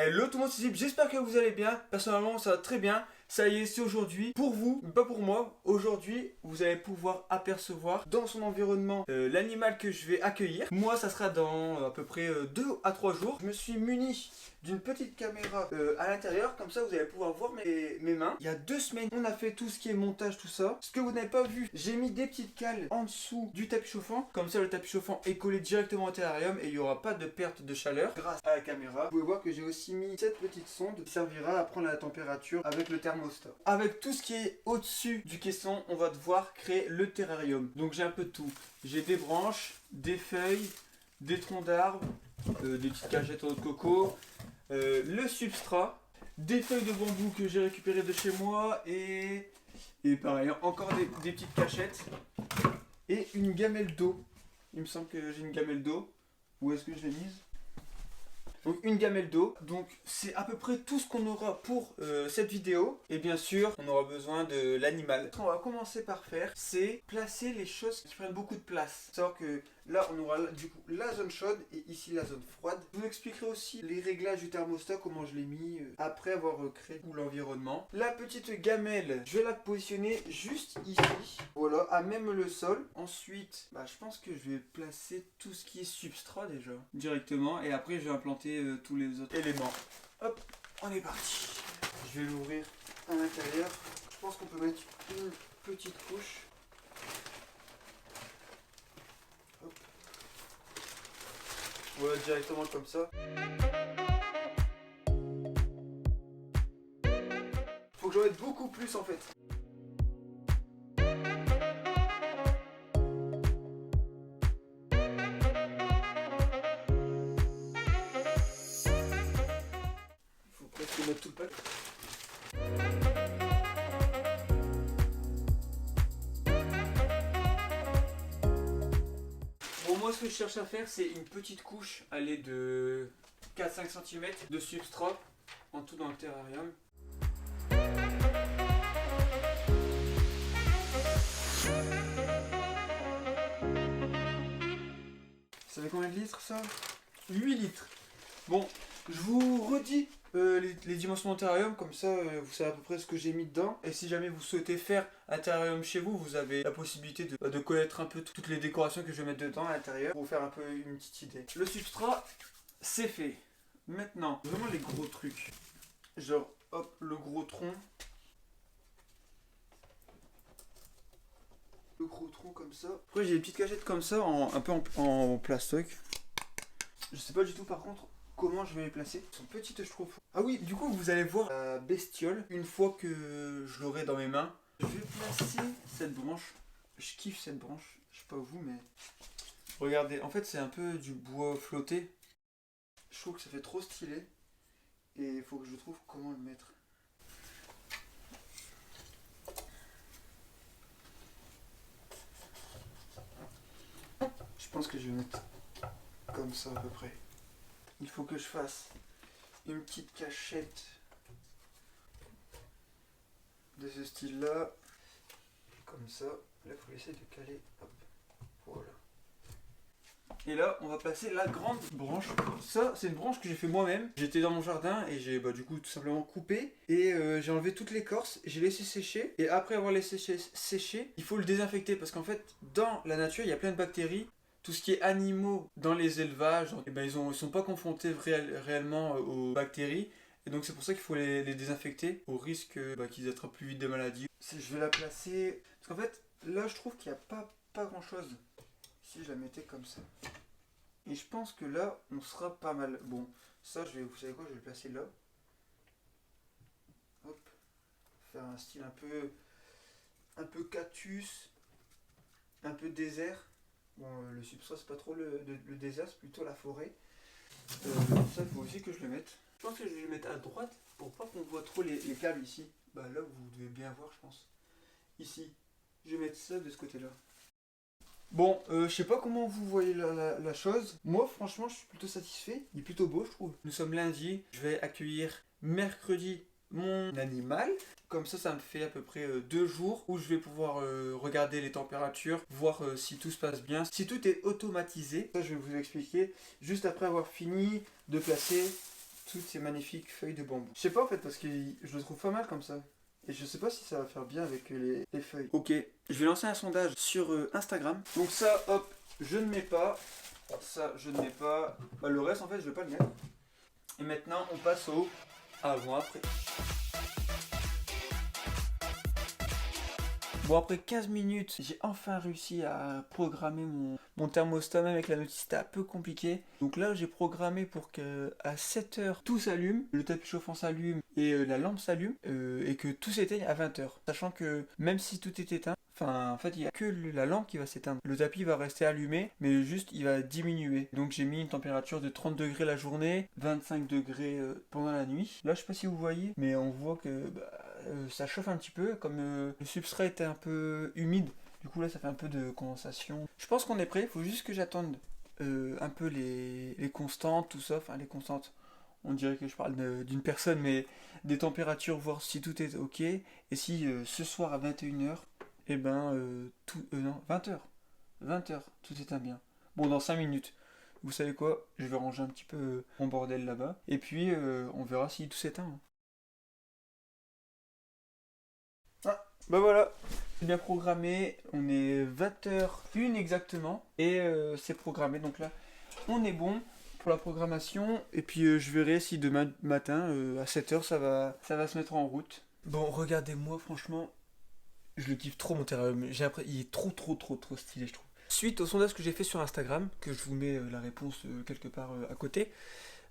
Hello tout le monde, c'est Zip, j'espère que vous allez bien. Personnellement ça va très bien. Ça y est, c'est aujourd'hui. Pour vous, mais pas pour moi. Aujourd'hui, vous allez pouvoir apercevoir dans son environnement l'animal que je vais accueillir. Moi, ça sera dans à peu près 2 à 3 jours. Je me suis muni d'une petite caméra à l'intérieur. Comme ça, vous allez pouvoir voir mes mains. Il y a 2 semaines, on a fait tout ce qui est montage, tout ça. Ce que vous n'avez pas vu, j'ai mis des petites cales en dessous du tapis chauffant. Comme ça, le tapis chauffant est collé directement au terrarium et il n'y aura pas de perte de chaleur grâce à la caméra. Vous pouvez voir que j'ai aussi mis cette petite sonde qui servira à prendre la température avec le thermostat. Avec tout ce qui est au-dessus du caisson, on va devoir créer le terrarium. Donc j'ai un peu de tout. J'ai des branches, des feuilles, des troncs d'arbres, des petites cagettes de coco, le substrat, des feuilles de bambou que j'ai récupérées de chez moi et pareil, encore des petites cachettes et une gamelle d'eau. Il me semble que j'ai une gamelle d'eau. Où est-ce que je l'ai mise ? Donc une gamelle d'eau, donc c'est à peu près tout ce qu'on aura pour cette vidéo. Et bien sûr, on aura besoin de l'animal. Ce qu'on va commencer par faire, c'est placer les choses qui prennent beaucoup de place. Savoir que là, on aura du coup la zone chaude et ici la zone froide. Je vous expliquerai aussi les réglages du thermostat, comment je l'ai mis après avoir créé tout l'environnement. La petite gamelle, je vais la positionner juste ici. Voilà, à même le sol. Ensuite, je pense que je vais placer tout ce qui est substrat déjà directement. Et après, je vais implanter tous les autres éléments. Hop, on est parti. Je vais l'ouvrir à l'intérieur. Je pense qu'on peut mettre une petite couche. Hop. Voilà, directement comme ça. Faut que j'en mette beaucoup plus en fait. Il faut presque mettre tout le pack. Bon, moi ce que je cherche à faire, c'est une petite couche, allez, de 4-5 cm de substrat en tout dans le terrarium. Ça fait combien de litres ça ? 8 litres. Bon, je vous redis les dimensions de terrarium, comme ça vous savez à peu près ce que j'ai mis dedans. Et si jamais vous souhaitez faire un terrarium chez vous, vous avez la possibilité de connaître un peu toutes les décorations que je vais mettre dedans à l'intérieur pour vous faire un peu une petite idée. Le substrat, c'est fait. Maintenant, vraiment les gros trucs. Genre, hop, le gros tronc. Le gros tronc comme ça. Après, j'ai des petites cachettes comme ça, un peu en plastoc. Je sais pas du tout par contre comment je vais les placer. Elles sont petites, je trouve. Ah oui, du coup, vous allez voir la bestiole une fois que je l'aurai dans mes mains. Je vais placer cette branche. Je kiffe cette branche. Je sais pas vous, mais regardez. En fait, c'est un peu du bois flotté. Je trouve que ça fait trop stylé. Et il faut que je trouve comment le mettre. Je pense que je vais mettre comme ça à peu près. Il faut que je fasse une petite cachette de ce style là, comme ça. Là il faut essayer de caler, hop, voilà. Et là on va placer la grande branche. Ça c'est une branche que j'ai fait moi-même. J'étais dans mon jardin et j'ai du coup tout simplement coupé. Et j'ai enlevé toute l'écorce, j'ai laissé sécher. Et après avoir laissé sécher, il faut le désinfecter. Parce qu'en fait dans la nature il y a plein de bactéries. Tout ce qui est animaux dans les élevages, ils sont pas confrontés réellement aux bactéries. Et donc c'est pour ça qu'il faut les désinfecter au risque qu'ils attrapent plus vite des maladies. Je vais la placer... Parce qu'en fait, là je trouve qu'il n'y a pas grand chose. Si je la mettais comme ça. Et je pense que là, on sera pas mal. Bon, ça, vous savez quoi, je vais le placer là. Hop. Faire un style un peu cactus, un peu désert. Bon, le substrat c'est pas trop le désert, c'est plutôt la forêt. Ça il faut aussi que je le mette. Je pense que je vais le mettre à droite pour pas qu'on voit trop les câbles ici. Là vous devez bien voir je pense. Ici. Je vais mettre ça de ce côté là. Bon, je sais pas comment vous voyez la chose. Moi franchement je suis plutôt satisfait. Il est plutôt beau je trouve. Nous sommes lundi. Je vais accueillir mercredi mon animal. Comme ça me fait à peu près 2 jours où je vais pouvoir regarder les températures, voir si tout se passe bien, si tout est automatisé. Ça, je vais vous expliquer juste après avoir fini de placer toutes ces magnifiques feuilles de bambou. Je sais pas en fait parce que je le trouve pas mal comme ça. Et je sais pas si ça va faire bien avec les feuilles. Ok, je vais lancer un sondage sur Instagram. Donc ça, hop, je ne mets pas. Ça, je ne mets pas. Bah, le reste, en fait, je vais pas le mettre. Et maintenant, on passe au avant-après. Bon, après 15 minutes, j'ai enfin réussi à programmer mon thermostat, même avec la notice, c'était un peu compliqué. Donc là, j'ai programmé pour qu'à 7h, tout s'allume, le tapis chauffant s'allume et la lampe s'allume, et que tout s'éteigne à 20h. Sachant que même si tout est éteint, en fait, il n'y a que la lampe qui va s'éteindre. Le tapis va rester allumé, mais juste, il va diminuer. Donc j'ai mis une température de 30 degrés la journée, 25 degrés pendant la nuit. Là, je sais pas si vous voyez, mais on voit que ça chauffe un petit peu, comme le substrat était un peu humide. Du coup là ça fait un peu de condensation. Je pense qu'on est prêt, il faut juste que j'attende un peu les constantes, tout ça. Enfin les constantes, on dirait que je parle d'une personne, mais des températures, voir si tout est ok. Et si ce soir à 21h, et ben non, 20h. 20h, tout est bien. Bon, dans 5 minutes. Vous savez quoi? Je vais ranger un petit peu mon bordel là-bas. Et puis on verra si tout s'éteint. Ah, bah voilà, c'est bien programmé, on est 20h01 exactement, et c'est programmé, donc là, on est bon pour la programmation, et puis je verrai si demain matin, à 7h, ça va se mettre en route. Bon, regardez-moi, franchement, je le kiffe trop mon terrarium, il est trop stylé, je trouve. Suite au sondage que j'ai fait sur Instagram, que je vous mets la réponse quelque part à côté,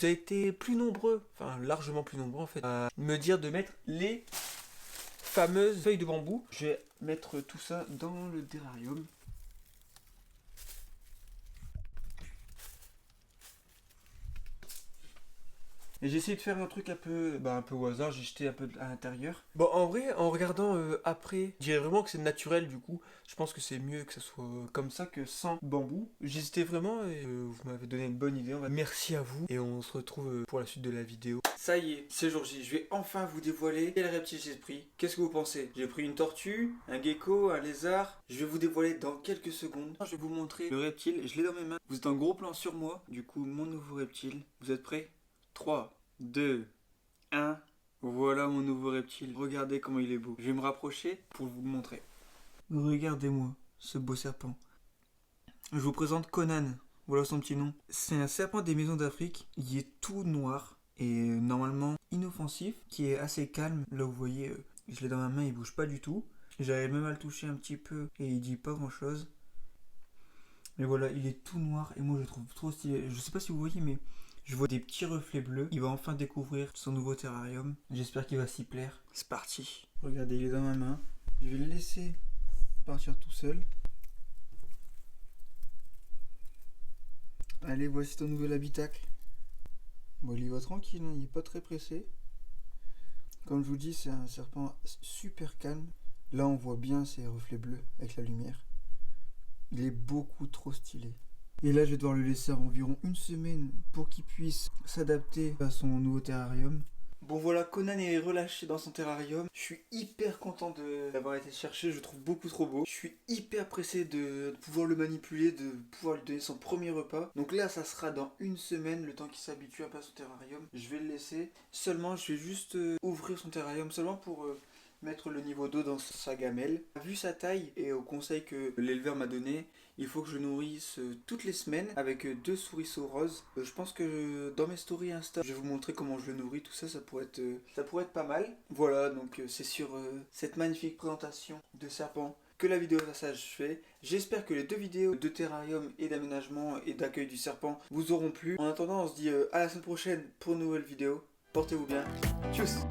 vous avez été plus nombreux, enfin largement plus nombreux en fait, à me dire de mettre les fameuses feuilles de bambou. Je vais mettre tout ça dans le terrarium. Et j'ai essayé de faire un truc un peu au hasard, j'ai jeté un peu à l'intérieur. Bon, en vrai, en regardant après, je dirais vraiment que c'est naturel du coup. Je pense que c'est mieux que ça soit comme ça que sans bambou. J'hésitais vraiment et vous m'avez donné une bonne idée. Merci à vous et on se retrouve pour la suite de la vidéo. Ça y est, c'est jour J. Je vais enfin vous dévoiler quel reptile j'ai pris. Qu'est-ce que vous pensez? J'ai pris une tortue, un gecko, un lézard. Je vais vous dévoiler dans quelques secondes. Je vais vous montrer le reptile. Je l'ai dans mes mains. Vous êtes en gros plan sur moi. Du coup, mon nouveau reptile. Vous êtes prêts? 3, 2, 1. Voilà mon nouveau reptile. Regardez comment il est beau. Je vais me rapprocher pour vous le montrer. Regardez-moi ce beau serpent. Je vous présente Conan. Voilà son petit nom. C'est un serpent des maisons d'Afrique. Il est tout noir et normalement inoffensif, qui est assez calme. Là vous voyez, je l'ai dans ma main, il bouge pas du tout. J'arrive même à le toucher un petit peu et il dit pas grand chose. Mais voilà, il est tout noir et moi je le trouve trop stylé. Je sais pas si vous voyez, mais je vois des petits reflets bleus. Il va enfin découvrir son nouveau terrarium. J'espère qu'il va s'y plaire. C'est parti. Regardez, il est dans ma main. Je vais le laisser partir tout seul. Allez, voici ton nouvel habitacle. Bon, il y va tranquille, hein, il n'est pas très pressé. Comme je vous dis, c'est un serpent super calme. Là, on voit bien ses reflets bleus avec la lumière. Il est beaucoup trop stylé. Et là, je vais devoir le laisser environ une semaine pour qu'il puisse s'adapter à son nouveau terrarium. Bon voilà, Conan est relâché dans son terrarium. Je suis hyper content d'avoir été chercher, je le trouve beaucoup trop beau. Je suis hyper pressé de pouvoir le manipuler, de pouvoir lui donner son premier repas. Donc là, ça sera dans une semaine, le temps qu'il s'habitue un peu à son terrarium. Je vais le laisser. Seulement, je vais juste ouvrir son terrarium, seulement pour mettre le niveau d'eau dans sa gamelle. Vu sa taille et au conseil que l'éleveur m'a donné, il faut que je nourrisse toutes les semaines avec 2 souriceaux roses. Je pense que dans mes stories Insta, je vais vous montrer comment je le nourris, tout ça, ça pourrait être pas mal. Voilà, donc c'est sur cette magnifique présentation de serpent que la vidéo s'achève. J'espère que les 2 vidéos de terrarium et d'aménagement et d'accueil du serpent vous auront plu. En attendant, on se dit à la semaine prochaine pour une nouvelle vidéo. Portez-vous bien. Tchuss!